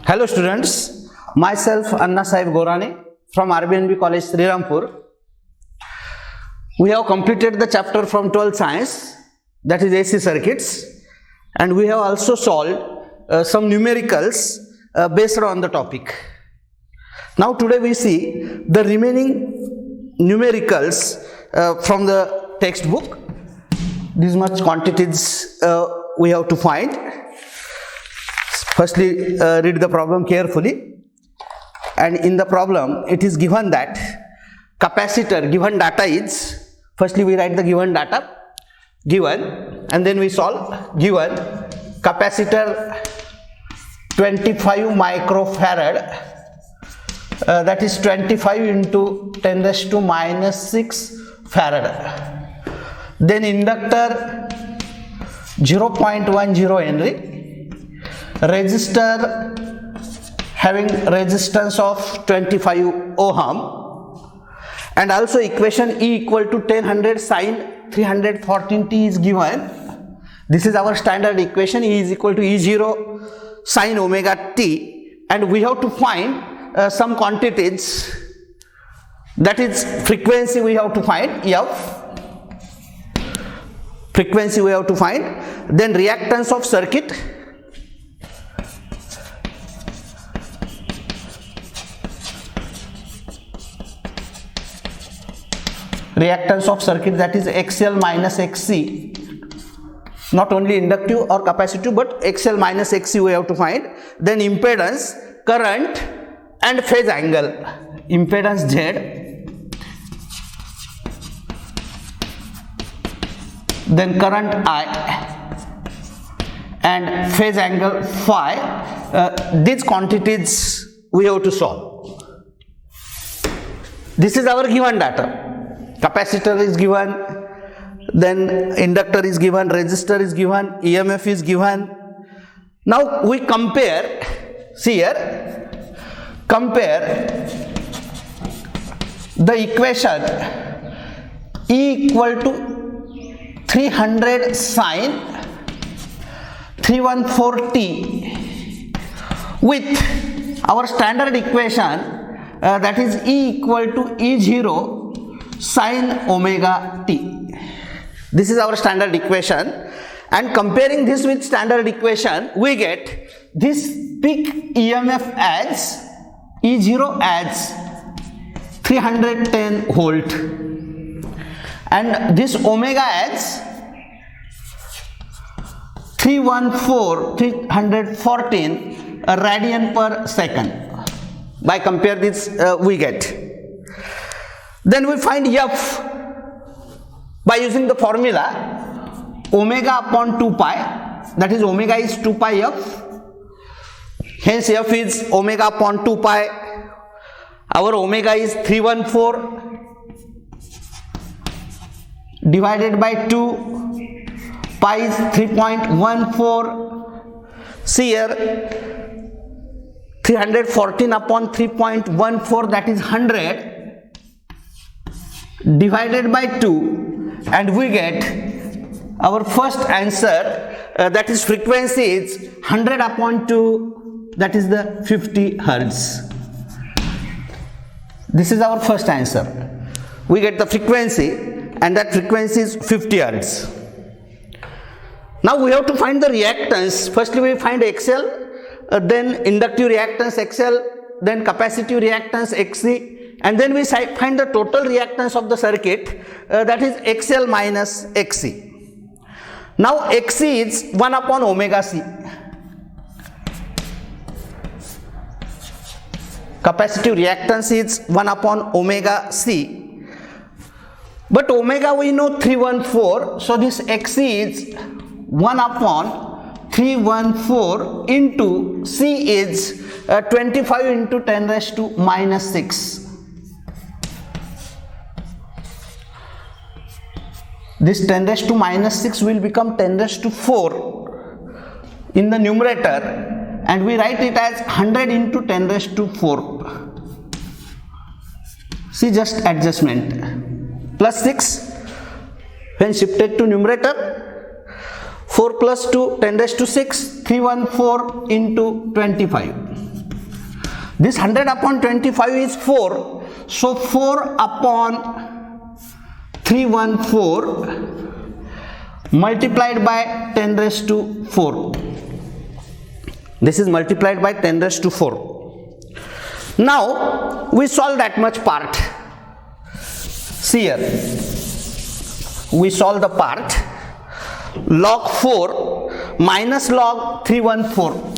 Hello students, myself Anna Sahib Gorane from RBNB College Srirampur. We have completed the chapter from 12th science, that is AC circuits, and we have also solved some numericals based on the topic. Now today we see the remaining numericals from the textbook. This much quantities we have to find. Firstly, read the problem carefully, and in the problem it is given that capacitor, given data is, firstly we write the given data, given, and then we solve. Given capacitor 25 microfarad, that is 25 into 10 raised to minus 6 farad. Then inductor 0.10 Henry. Resistor having resistance of 25 ohm, and also equation E equal to 1000 sin 314t is given. This is our standard equation. E is equal to E0 sin omega t, and we have to find some quantities, that is frequency we have to find, F, frequency we have to find, then reactance of circuit, that is XL minus XC, not only inductive or capacitive but XL minus XC we have to find. Then impedance, current and phase angle. Impedance Z, then current I, and phase angle phi. These quantities we have to solve. This is our given data. Capacitor is given, then inductor is given, resistor is given, EMF is given. Now we compare, see here, compare the equation E equal to 300 sin 314t with our standard equation, that is E equal to E0 sin omega t. This is our standard equation, and comparing this with standard equation, we get this peak EMF as E0 as 310 volt, and this omega as 314 radian per second. By compare this, we get. Then we find F by using the formula omega upon 2 pi, that is omega is 2 pi F, hence F is omega upon 2 pi. Our omega is 314 divided by 2, pi is 3.14. See here, 314 upon 3.14, that is 100, divided by 2, and we get our first answer, that is frequency is 100 upon 2, that is the 50 hertz. This is our first answer. We get the frequency, and that frequency is 50 hertz. Now we have to find the reactance. Firstly we find XL, then inductive reactance XL, then capacitive reactance XC, and then we find the total reactance of the circuit, that is XL minus XC. Now XC is 1 upon omega C. Capacitive reactance is 1 upon omega C. But omega we know 314, so this XC is 1 upon 314 into C is 25 into 10 raised to minus 6. This 10 raised to minus 6 will become 10 raised to 4 in the numerator, and we write it as 100 into 10 raised to 4. See, just adjustment. Plus 6 when shifted to numerator, 4 plus 2, 10 raised to 6, 314 into 25. This 100 upon 25 is 4. So 4 upon 314 multiplied by 10 raised to 4. This is multiplied by 10 raised to 4. Now we solve that much part. See here, we solve the part log 4 minus log 314,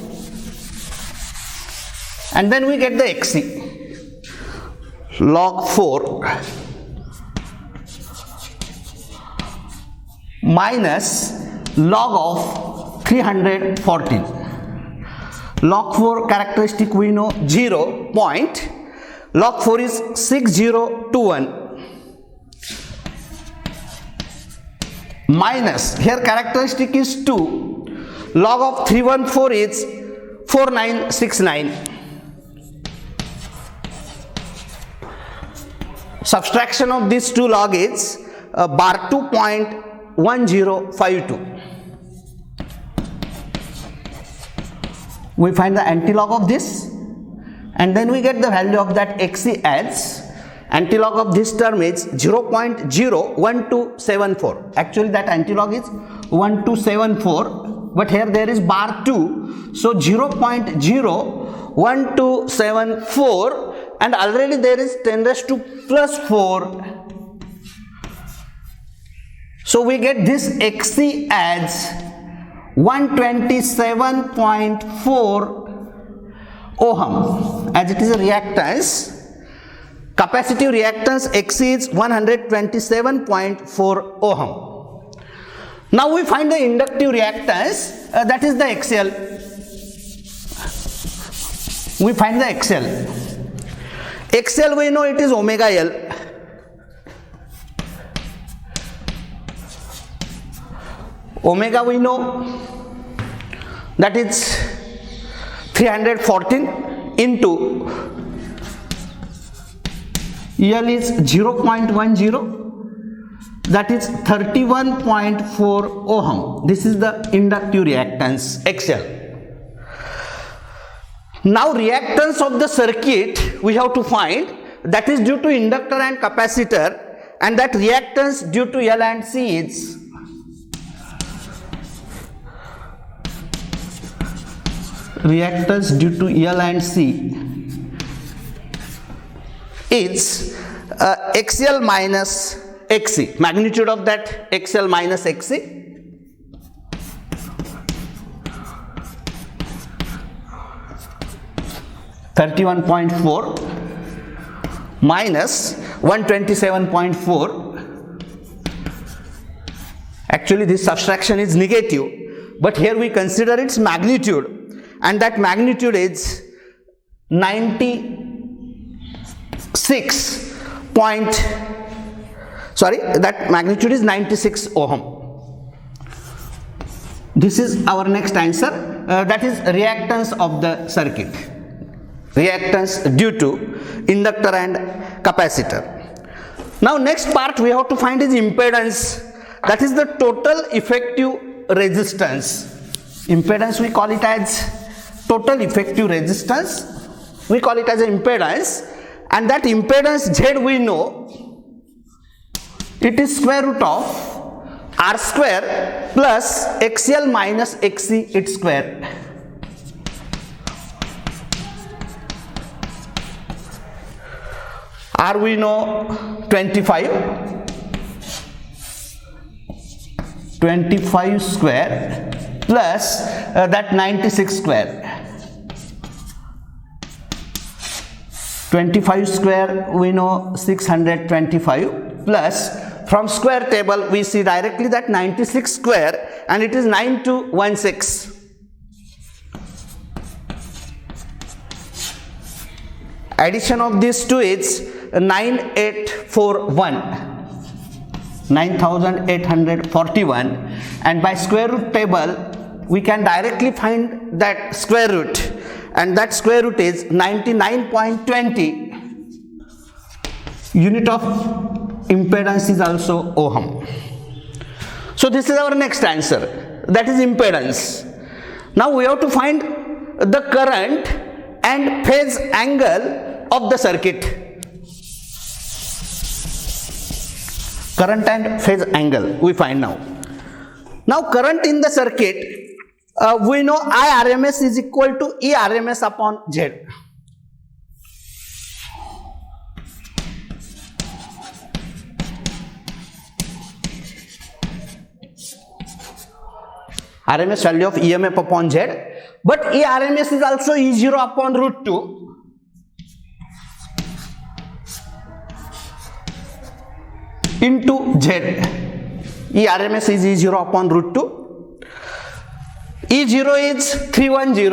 and then we get the XC. Log 4 minus log of 314. Log 4 characteristic we know 0 point. Log 4 is 6021 minus, here characteristic is 2. Log of 314 is 4969. Subtraction of these two log is bar 2.1052. We find the antilog of this, and then we get the value of that XC as antilog of this term is 0.01274. Actually that antilog is 1274, but here there is bar 2, so 0.01274, and already there is 10 raised to plus 4. So we get this XC as 127.4 ohm, as it is a reactance. Capacitive reactance XC is 127.4 ohm. Now we find the inductive reactance, that is the XL. We find the XL. XL we know it is omega L. Omega we know that is 314 into L is 0.10, that is 31.4 ohm. This is the inductive reactance XL. Now reactance of the circuit we have to find, that is due to inductor and capacitor, and that reactance due to L and C is reactance due to L and C is XL minus XC. Magnitude of that XL minus XC, (31.4) minus 127.4. Actually this subtraction is negative, but here we consider its magnitude, and that magnitude is 96 ohm. This is our next answer, that is reactance of the circuit, reactance due to inductor and capacitor. Now next part we have to find is impedance, that is the total effective resistance. Impedance we call it as total effective resistance, we call it as an impedance, and that impedance Z we know it is square root of R square plus XL minus XC its square. R we know 25 square plus that 96 square. 25 square we know 625 plus, from square table we see directly that 96 square, and it is 9216. Addition of these two is 9841, and by square root table we can directly find that square root, and that square root is 99.20. Unit of impedance is also ohm. So this is our next answer, that is impedance. Now we have to find the current and phase angle of the circuit. Current and phase angle we find now. Now current in the circuit, we know IRMS is equal to ERMS upon Z. RMS value of EMF upon Z, but ERMS is also E0 upon root 2. Into Z. ERMS is E0 upon root 2. E0 is 310.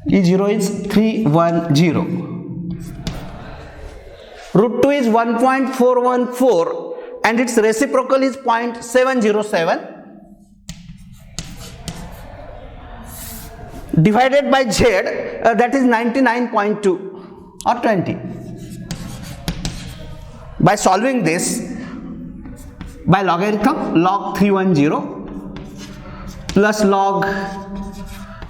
E0 is 310. Root 2 is 1.414 and its reciprocal is 0.707 divided by Z, that is 99.2 or 20. By solving this by logarithm, log 310 plus log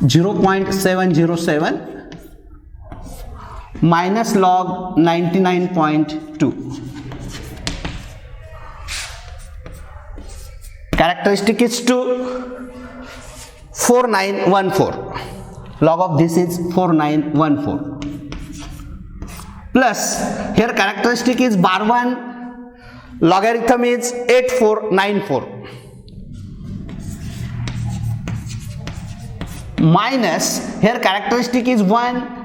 0.707 minus log 99.2. Characteristic is 4914. Log of this is 4914. Plus here characteristic is bar 1, logarithm is 8494. Minus here characteristic is 1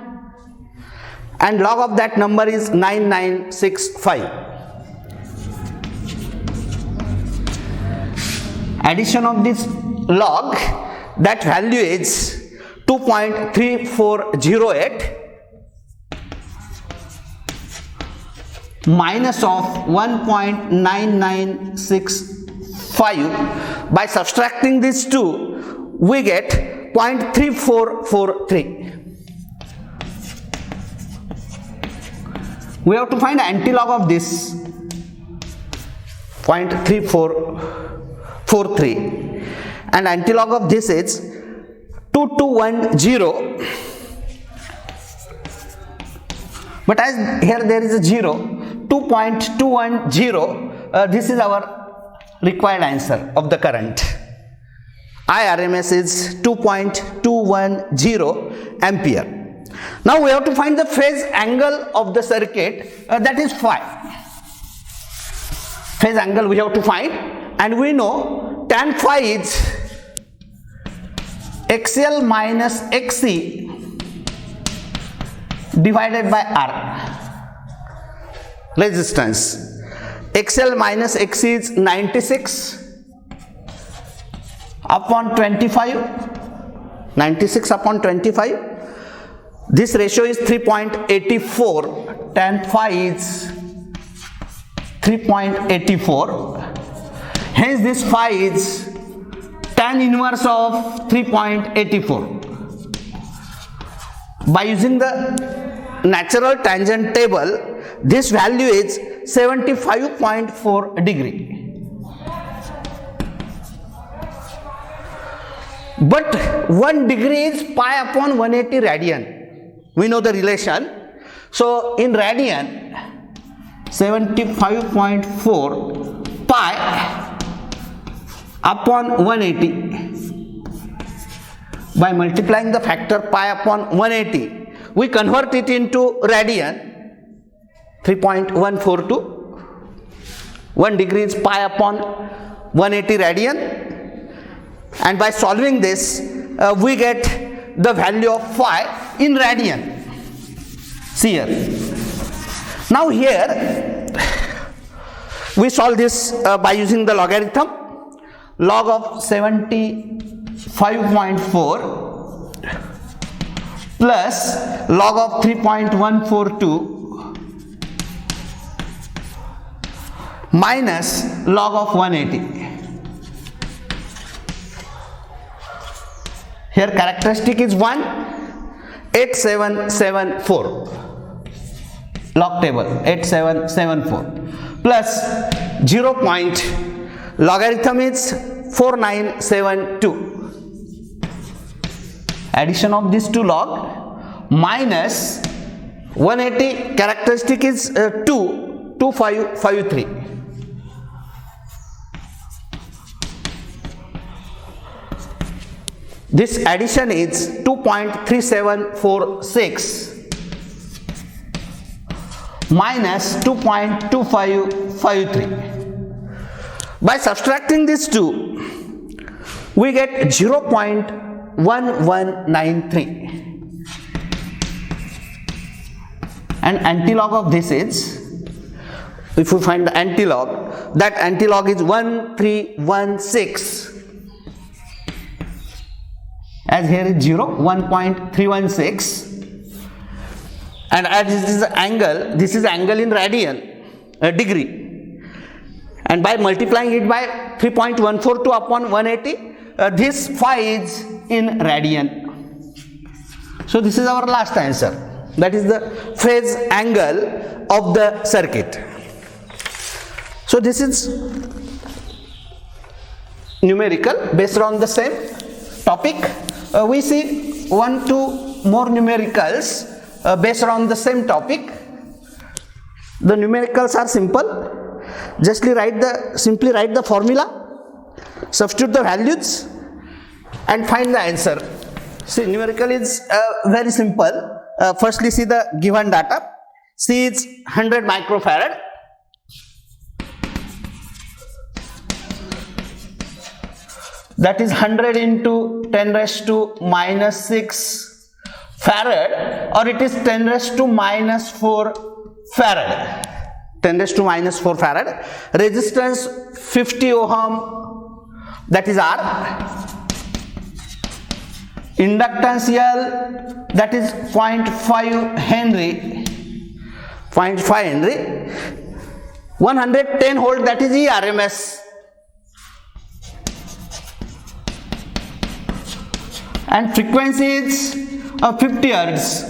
and log of that number is 9965. Addition of this log, that value is 2.3408 minus of 1.9965. By subtracting these two, we get 0.3443. We have to find antilog of this 0.3443 and antilog of this is 2210, but as here there is a 0, 2.210, this is our required answer of the current. IRMS is 2.210 ampere. Now we have to find the phase angle of the circuit, that is phi. Phase angle we have to find, and we know tan phi is XL minus XC divided by R. Resistance. XL minus XC is 96 upon 25. 96 upon 25. This ratio is 3.84. Tan phi is 3.84. Hence this phi is tan inverse of 3.84. By using the natural tangent table, this value is 75.4 degree. But 1 degree is pi upon 180 radian. We know the relation. So in radian, 75.4 pi upon 180. By multiplying the factor pi upon 180, we convert it into radian. 3.142. 1 degree is pi upon 180 radian, and by solving this we get the value of phi in radian. See here. Now here we solve this by using the logarithm. Log of 75.4 plus log of 3.142 minus log of 180. Here characteristic is 1, 8774. Log table 8774 plus 0. Logarithm is 4972. addition of these two log minus 180, characteristic is 2,553. This addition is 2.3746 minus 2.2553. By subtracting these two, we get 0.1193. And antilog of this is, if we find the antilog, that antilog is 1316. As here is 1.316. And as this is angle in radian, degree. And by multiplying it by 3.142 upon 180, this phi is in radian. So this is our last answer. That is the phase angle of the circuit. So this is numerical based on the same topic. We see 1-2 more numericals based on the same topic. The numericals are simple. Simply write the formula, substitute the values, and find the answer. See, numerical is very simple. Firstly, see the given data. C is 100 microfarad. That is 100 into 10 raised to minus 6 farad, or it is 10 raised to minus 4 farad. 10 raised to minus 4 farad. Resistance 50 ohm, that is R. Inductance L, that is 0.5 Henry. 0.5 Henry. 110 volt, that is ERMS. And frequency is 50 Hz.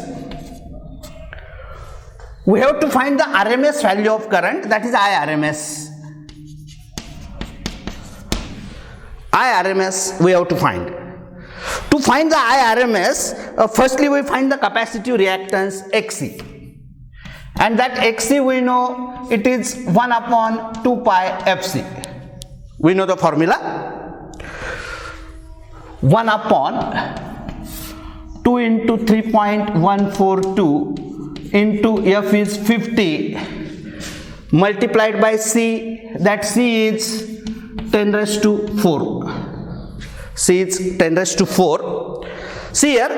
We have to find the RMS value of current, that is IRMS. IRMS we have to find. To find the IRMS, firstly we find the capacitive reactance XI. And that XI we know it is 1 upon 2 pi Fc. We know the formula. 1 upon 2 into 3.142 into F is 50 multiplied by C, that C is 10 raised to 4. C is 10 raised to 4. See here,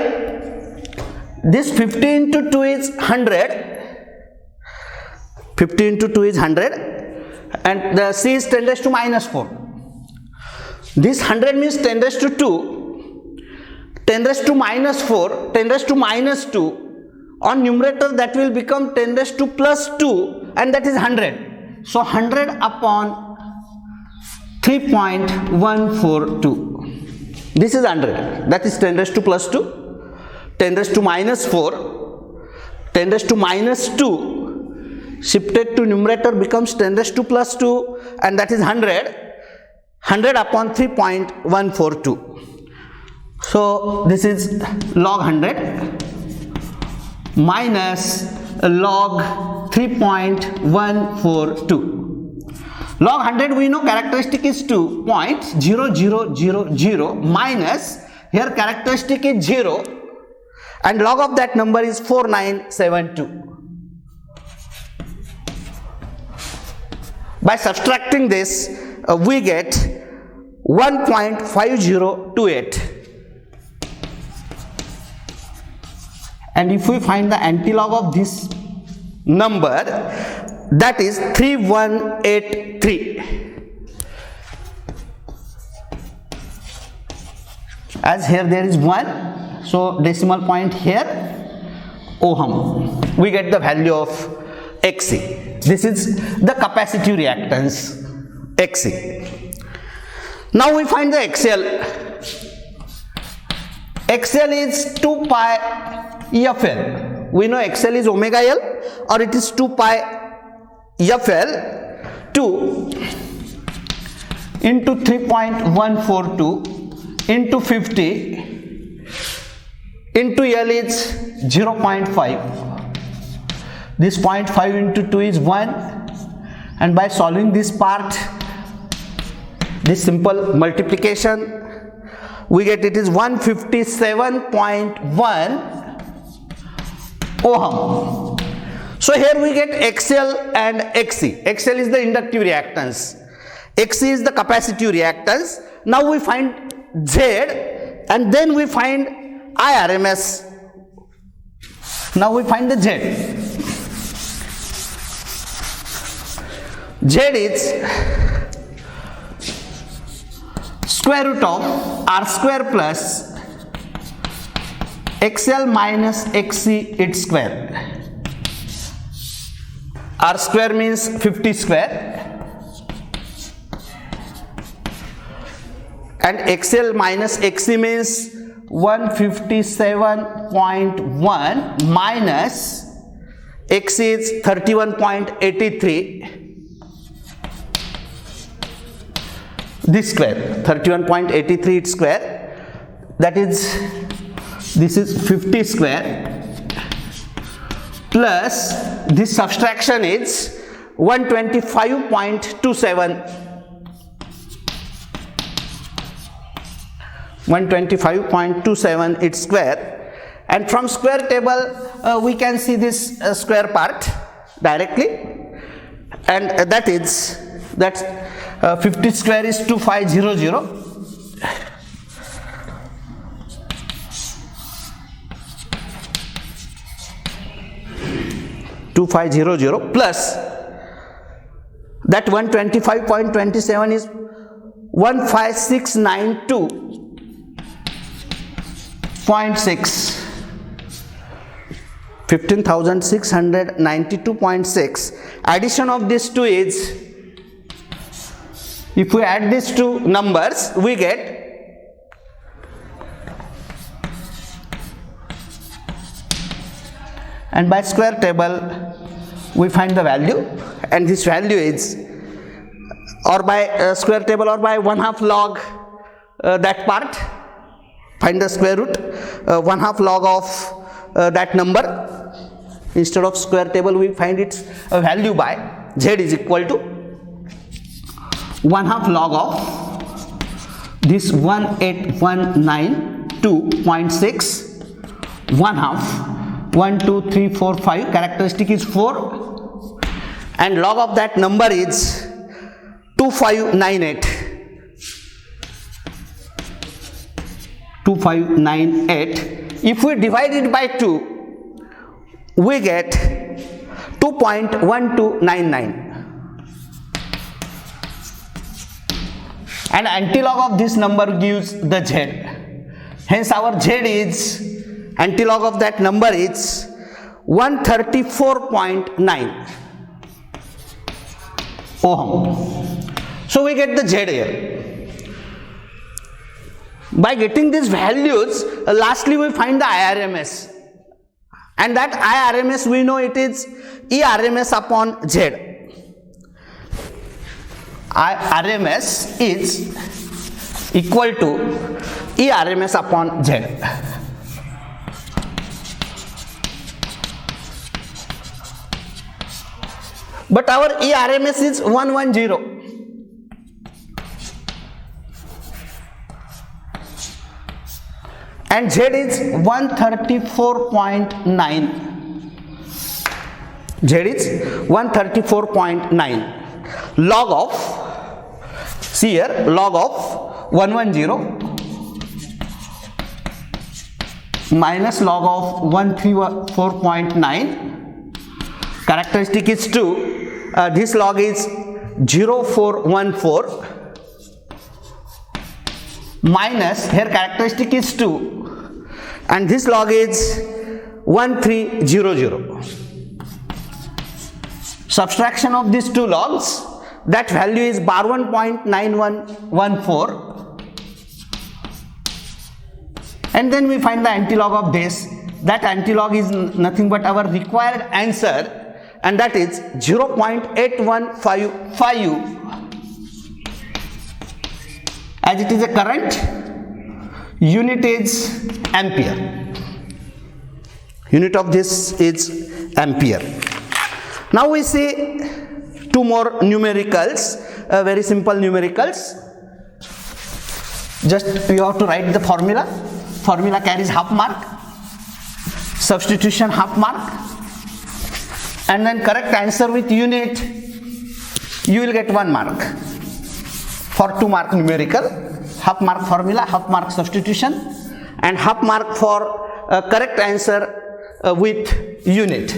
this 50 into 2 is 100. 50 into 2 is 100 and the C is 10 raised to minus 4. This 100 means 10 raised to 2. 10 raised to minus 4, 10 raised to minus 2. On numerator that will become 10 raised to plus 2 and that is 100. So 100 upon 3.142. This is 100. That is 10 raised to plus 2. 10 raised to minus 4. 10 raised to minus 2. Shifted to numerator becomes 10 raised to plus 2 and that is 100. 100 upon 3.142. So this is log 100 minus log 3.142. Log 100 we know characteristic is 2.0000 minus, here characteristic is 0 and log of that number is 4972. By subtracting this we get 1.5028. And if we find the antilog of this number, that is 3183. As here there is 1, so decimal point here, ohm. We get the value of XC. This is the capacitive reactance, XC. Now we find the XL. XL is 2 pi FL. We know XL is omega L, or it is 2 pi FL 2 into 3.142 into 50 into L is 0.5. This 0.5 into 2 is 1, and by solving this part, this simple multiplication, we get it is 157.1 ohm. So here we get XL and XC. XL is the inductive reactance, XC is the capacitive reactance. Now we find Z, and then we find IRMS. Now we find the Z. Z is square root of R square plus XL minus XC its square. R square means 50 square, and XL minus XC means 157.1 minus XC is 31.83. This square, 31.83 its square, that is, this is 50 square, plus this subtraction is 125.27. 125.27 its square, and from square table we can see this square part directly, and that is 50 square is 2500. Plus that 125.27 is 15692.6, 15,692.6. Addition of these two is, if we add these two numbers, we get and by square table we find the value, and this value is, or by square table or by 1/2 log that part, find the square root, 1/2 log of that number. Instead of square table we find its value by Z is equal to 1/2 log of this 18192.6, 1/2, 1 2 3 4 5, characteristic is 4, and log of that number is 2598. 2598. If we divide it by 2, we get 2.1299, and antilog of this number gives the Z. Hence our Z is, antilog of that number is 134.9 ohm. So we get the Z here. By getting these values, lastly we find the IRMS, and that IRMS we know it is ERMS upon Z. IRMS is equal to ERMS upon Z. But our ERMS is 110, and Z is 134.9. Z is 134.9. Log of, see here, log of 110 minus log of 134.9, characteristic is 2. This log is 0414 minus, here characteristic is 2, and this log is 1300. Subtraction of these two logs, that value is bar 1.9114, and then we find the antilog of this. That antilog is nothing but our required answer, and that is 0.8155. As it is a current, unit is ampere. Unit of this is ampere. Now we see two more numericals, very simple numericals. Just you have to write the formula. Formula carries half mark. Substitution half mark. And then correct answer with unit, you will get 1 mark. For 2 mark numerical, half mark formula, half mark substitution, and half mark for correct answer with unit.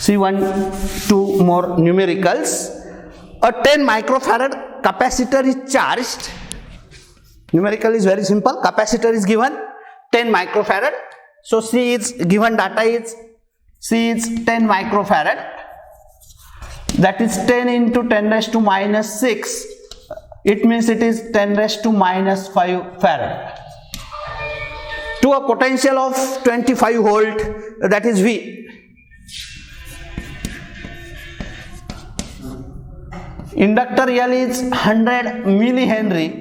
See 2 more numericals. A 10 microfarad capacitor is charged. Numerical is very simple. Capacitor is given 10 microfarad. So C is given data is 10 microfarad. That is 10 into 10 raised to minus 6. It means it is 10 raised to minus 5 farad. To a potential of 25 volt, that is V. Inductor L is 100 millihenry.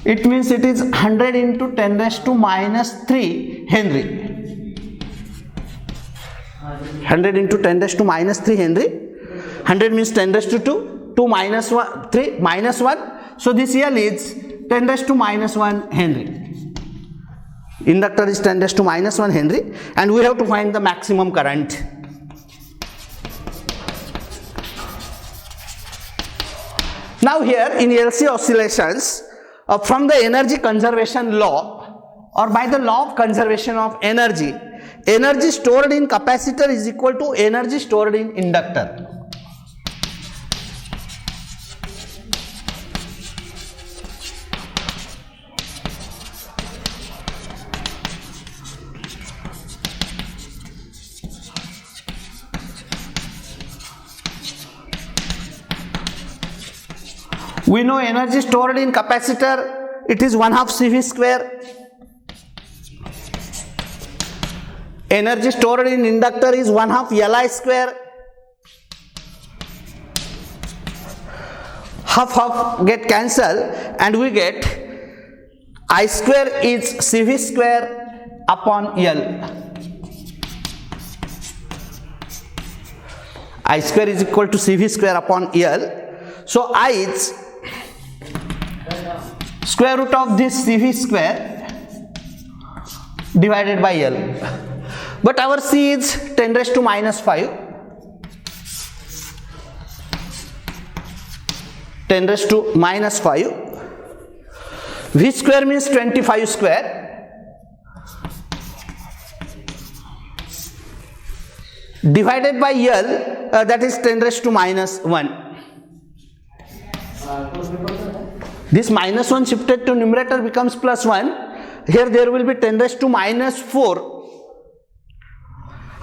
It means it is 100 into 10 raised to minus 3 Henry. 100 into 10 raised to minus 3 Henry. 100 means 10 raised to 2. 2 minus 1, 3 minus 1. So this L is 10 raised to minus 1 Henry. Inductor is 10 raised to minus 1 Henry. And we have to find the maximum current. Now here in LC oscillations, from the energy conservation law or by the law of conservation of energy, energy stored in capacitor is equal to energy stored in inductor. We know energy stored in capacitor, it is 1/2 CV square. Energy stored in inductor is 1/2 Li square. Half get cancelled and we get I square is CV square upon L. I square is equal to CV square upon L. So I is square root of this CV square divided by L. But our C is 10 raised to minus 5. 10 raised to minus 5. V square means 25 square. Divided by L, that is 10 raised to minus 1. This minus 1 shifted to numerator becomes plus 1. Here there will be 10 raised to minus 4.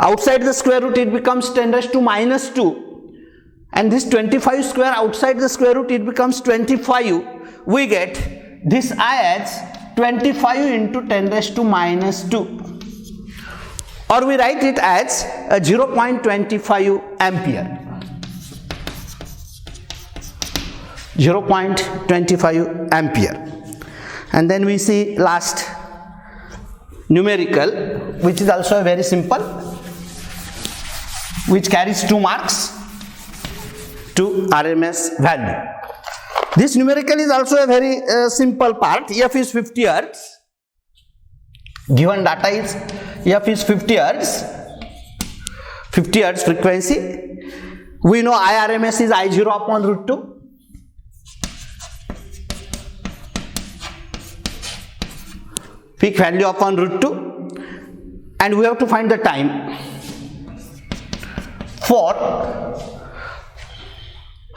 Outside the square root it becomes 10 raised to minus 2. And this 25 square outside the square root it becomes 25. We get this I as 25 into 10 raised to minus 2. Or we write it as 0.25 ampere. 0.25 ampere. And then we see last numerical, which is also very simple, which carries 2 marks to RMS value. This numerical is also a very simple part. F is 50 Hz. Given data is F is 50 Hz. 50 Hz frequency. We know IRMS is I0 upon root 2. Peak value upon root 2. And we have to find the time.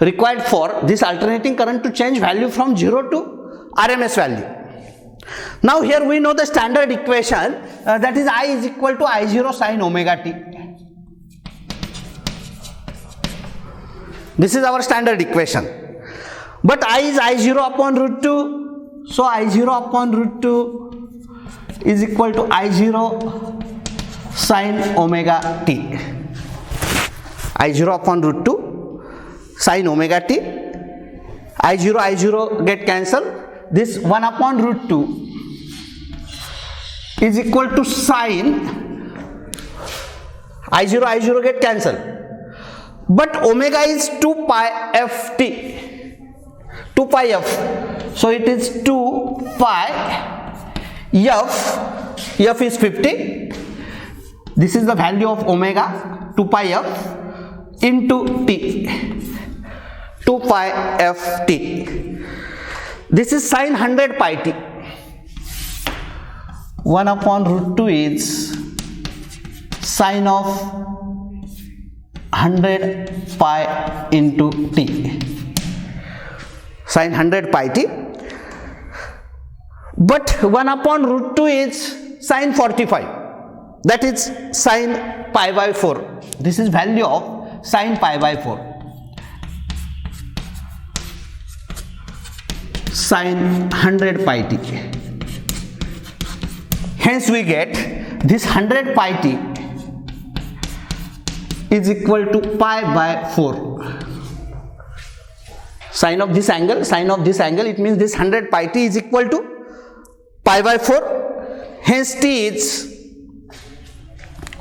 Required for this alternating current to change value from 0 to RMS value. Now here we know the standard equation, that is I is equal to I0 sin omega t. This is our standard equation. But I is I0 upon root 2. So I0 upon root 2 is equal to I0 sin omega t. I0 upon root 2 sin omega t. I0 get cancelled. This 1 upon root 2 is equal to sine I0 get cancelled, but omega is 2 pi f t, 2 pi f, so it is 2 pi f is 50, this is the value of omega, 2 pi f into t, 2 pi f t, this is sine 100 pi t, 1 upon root 2 is sine of 100 pi into t, sine 100 pi t, but 1 upon root 2 is sine 45, that is sine pi by 4, this is value of sine pi by 4, sine 100 pi t, hence we get this 100 pi t is equal to pi by 4. Sine of this angle, it means this 100 pi t is equal to pi by 4, hence t is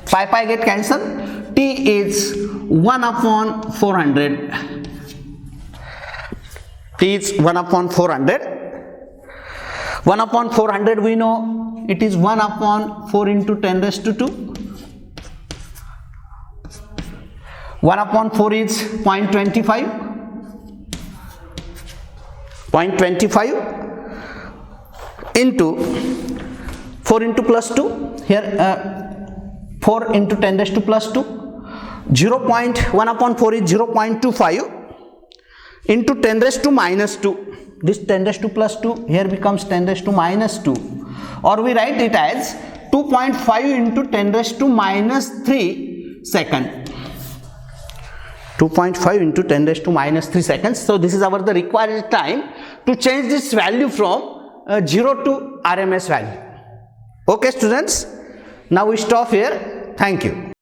pi get cancelled, t is 1 upon 400, t is 1 upon 400, 1 upon 400 we know it is 1 upon 4 into 10 raised to 2, 1 upon 4 is 0.25, 0.25 into 4 into plus 2, here 4 into 10 raised to plus 2, 1 upon 4 is 0.25 into 10 raised to minus 2, this 10 raised to plus 2 here becomes 10 raised to minus 2, or we write it as 2.5 into 10 raised to minus 3 second. 2.5 into 10 raised to minus 3 seconds. So this is the required time to change this value from 0 to RMS value. Okay students, now we stop here. Thank you.